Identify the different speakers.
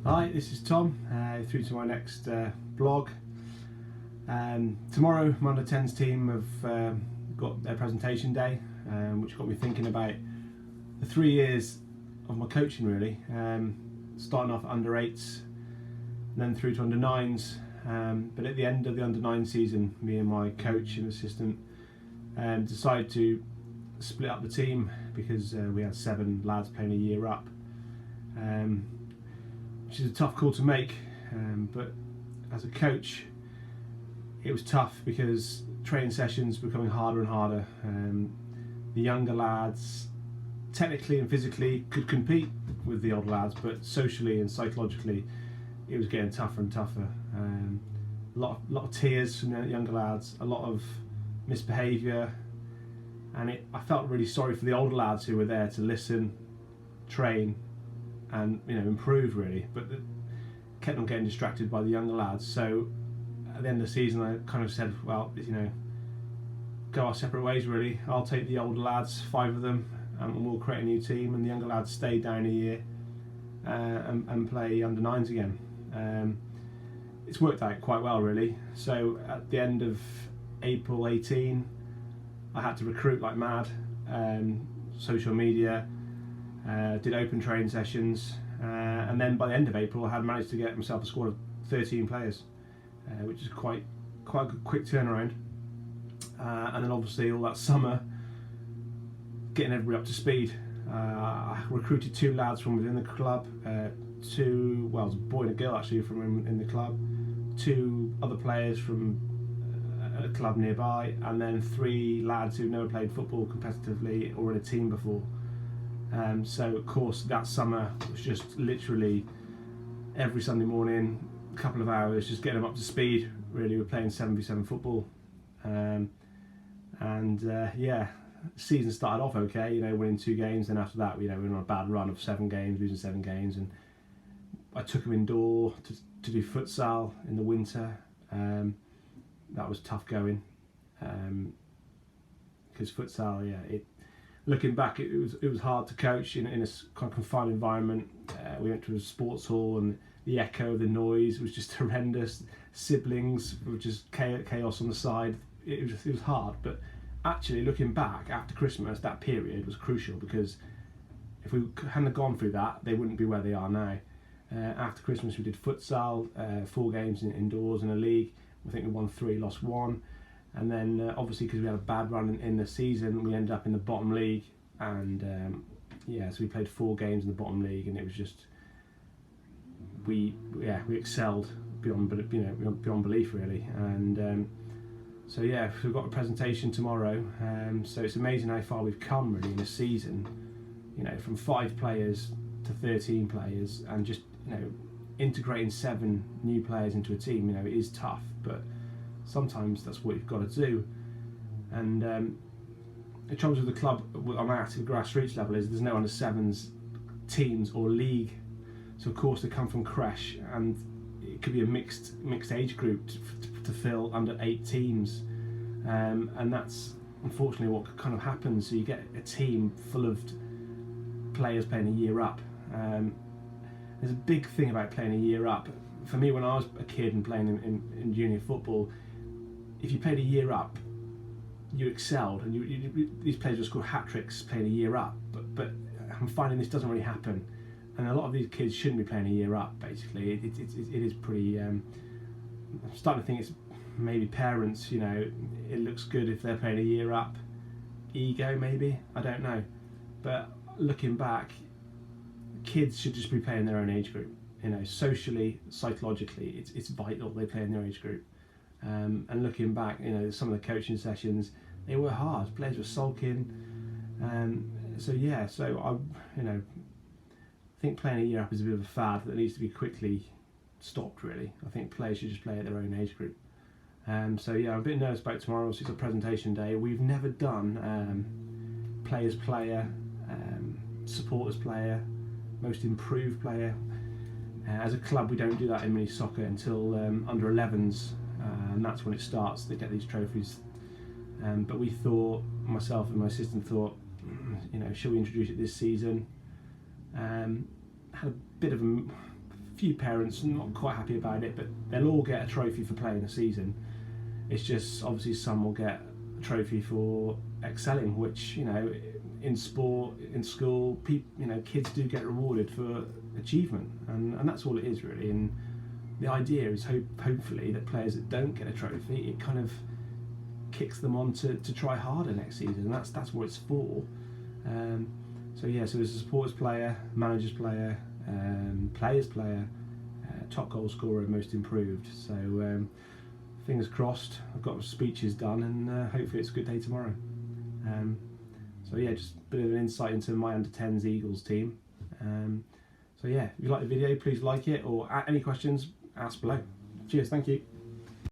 Speaker 1: Hi, this is Tom, through to my next blog. Tomorrow, my under 10's team have got their presentation day, which got me thinking about the 3 years of my coaching really, starting off at under 8s, then through to under 9s, but at the end of the under 9 season, me and my coach and assistant decided to split up the team because we had 7 lads playing a year up. Which is a tough call to make, but as a coach it was tough because training sessions were becoming harder and harder. The younger lads technically and physically could compete with the older lads, but socially and psychologically it was getting tougher and tougher. A lot of tears from the younger lads, a lot of misbehaviour, and I felt really sorry for the older lads who were there to listen, train and improve really, but kept on getting distracted by the younger lads. So at the end of the season I kind of said, well, go our separate ways really. I'll take the older lads, 5 of them, and we'll create a new team, and the younger lads stay down a year and play under 9s again. It's worked out quite well really. So at the end of April 18 I had to recruit like mad, social media, did open training sessions, and then by the end of April I had managed to get myself a squad of 13 players, which is quite a quick turnaround. And then obviously all that summer getting everybody up to speed. I recruited 2 lads from within the club, it was a boy and a girl actually from in the club, 2 other players from a club nearby, and then 3 lads who've never played football competitively or in a team before. So of course that summer was just literally every Sunday morning, a couple of hours, just getting them up to speed really. We're playing 7v7 football, season started off okay, winning 2 games, then after that we were on a bad run of 7 games, losing 7 games, and I took them indoor to do futsal in the winter. That was tough going, because futsal, looking back, it was hard to coach in a kind of confined environment. We went to a sports hall and the echo, the noise was just horrendous. Siblings were just chaos on the side. It was hard, but actually looking back after Christmas, that period was crucial, because if we hadn't gone through that, they wouldn't be where they are now. After Christmas we did futsal, 4 games indoors in a league. I think we won 3, lost 1. And then obviously because we had a bad run in the season, we ended up in the bottom league, and so we played 4 games in the bottom league, and it was just we excelled beyond belief really. And so we've got a presentation tomorrow, so it's amazing how far we've come really in a season, from 5 players to 13 players, and just integrating 7 new players into a team. It is tough, but sometimes that's what you've got to do. And the trouble with the club on our active grassroots level is there's no under 7s teams or league, so of course they come from creche, and it could be a mixed age group to fill under 8 teams, and that's unfortunately what kind of happens. So you get a team full of players playing a year up. There's a big thing about playing a year up. For me, when I was a kid and playing in junior football, if you played a year up, you excelled, and these players were scored hat-tricks playing a year up. But I'm finding this doesn't really happen, and a lot of these kids shouldn't be playing a year up. Basically, it is pretty. I'm starting to think it's maybe parents. It looks good if they're playing a year up. Ego, maybe, I don't know. But looking back, kids should just be playing their own age group. Socially, psychologically, it's vital they play in their age group. And looking back, some of the coaching sessions, they were hard. Players were sulking, so I think playing a year up is a bit of a fad that needs to be quickly stopped. Really, I think players should just play at their own age group. I'm a bit nervous about tomorrow. It's a presentation day. We've never done players player, supporters player, most improved player. As a club, we don't do that in mini soccer until under 11s, and that's when it starts. They get these trophies. But we thought, myself and my assistant thought, shall we introduce it this season? Had a bit of a few parents not quite happy about it, but they'll all get a trophy for playing a season. It's just obviously some will get a trophy for excelling, which, you know, in sport, in school, you know, kids do get rewarded for achievement, and that's all it is really. And the idea is hopefully that players that don't get a trophy, it kind of kicks them on to try harder next season, and that's what it's for. So as a supporters player, managers player, players player, top goal scorer, most improved. So fingers crossed, I've got speeches done, and hopefully it's a good day tomorrow. Just a bit of an insight into my under-10s Eagles team. If you like the video, please like it, or any questions, ask below. Cheers, thank you.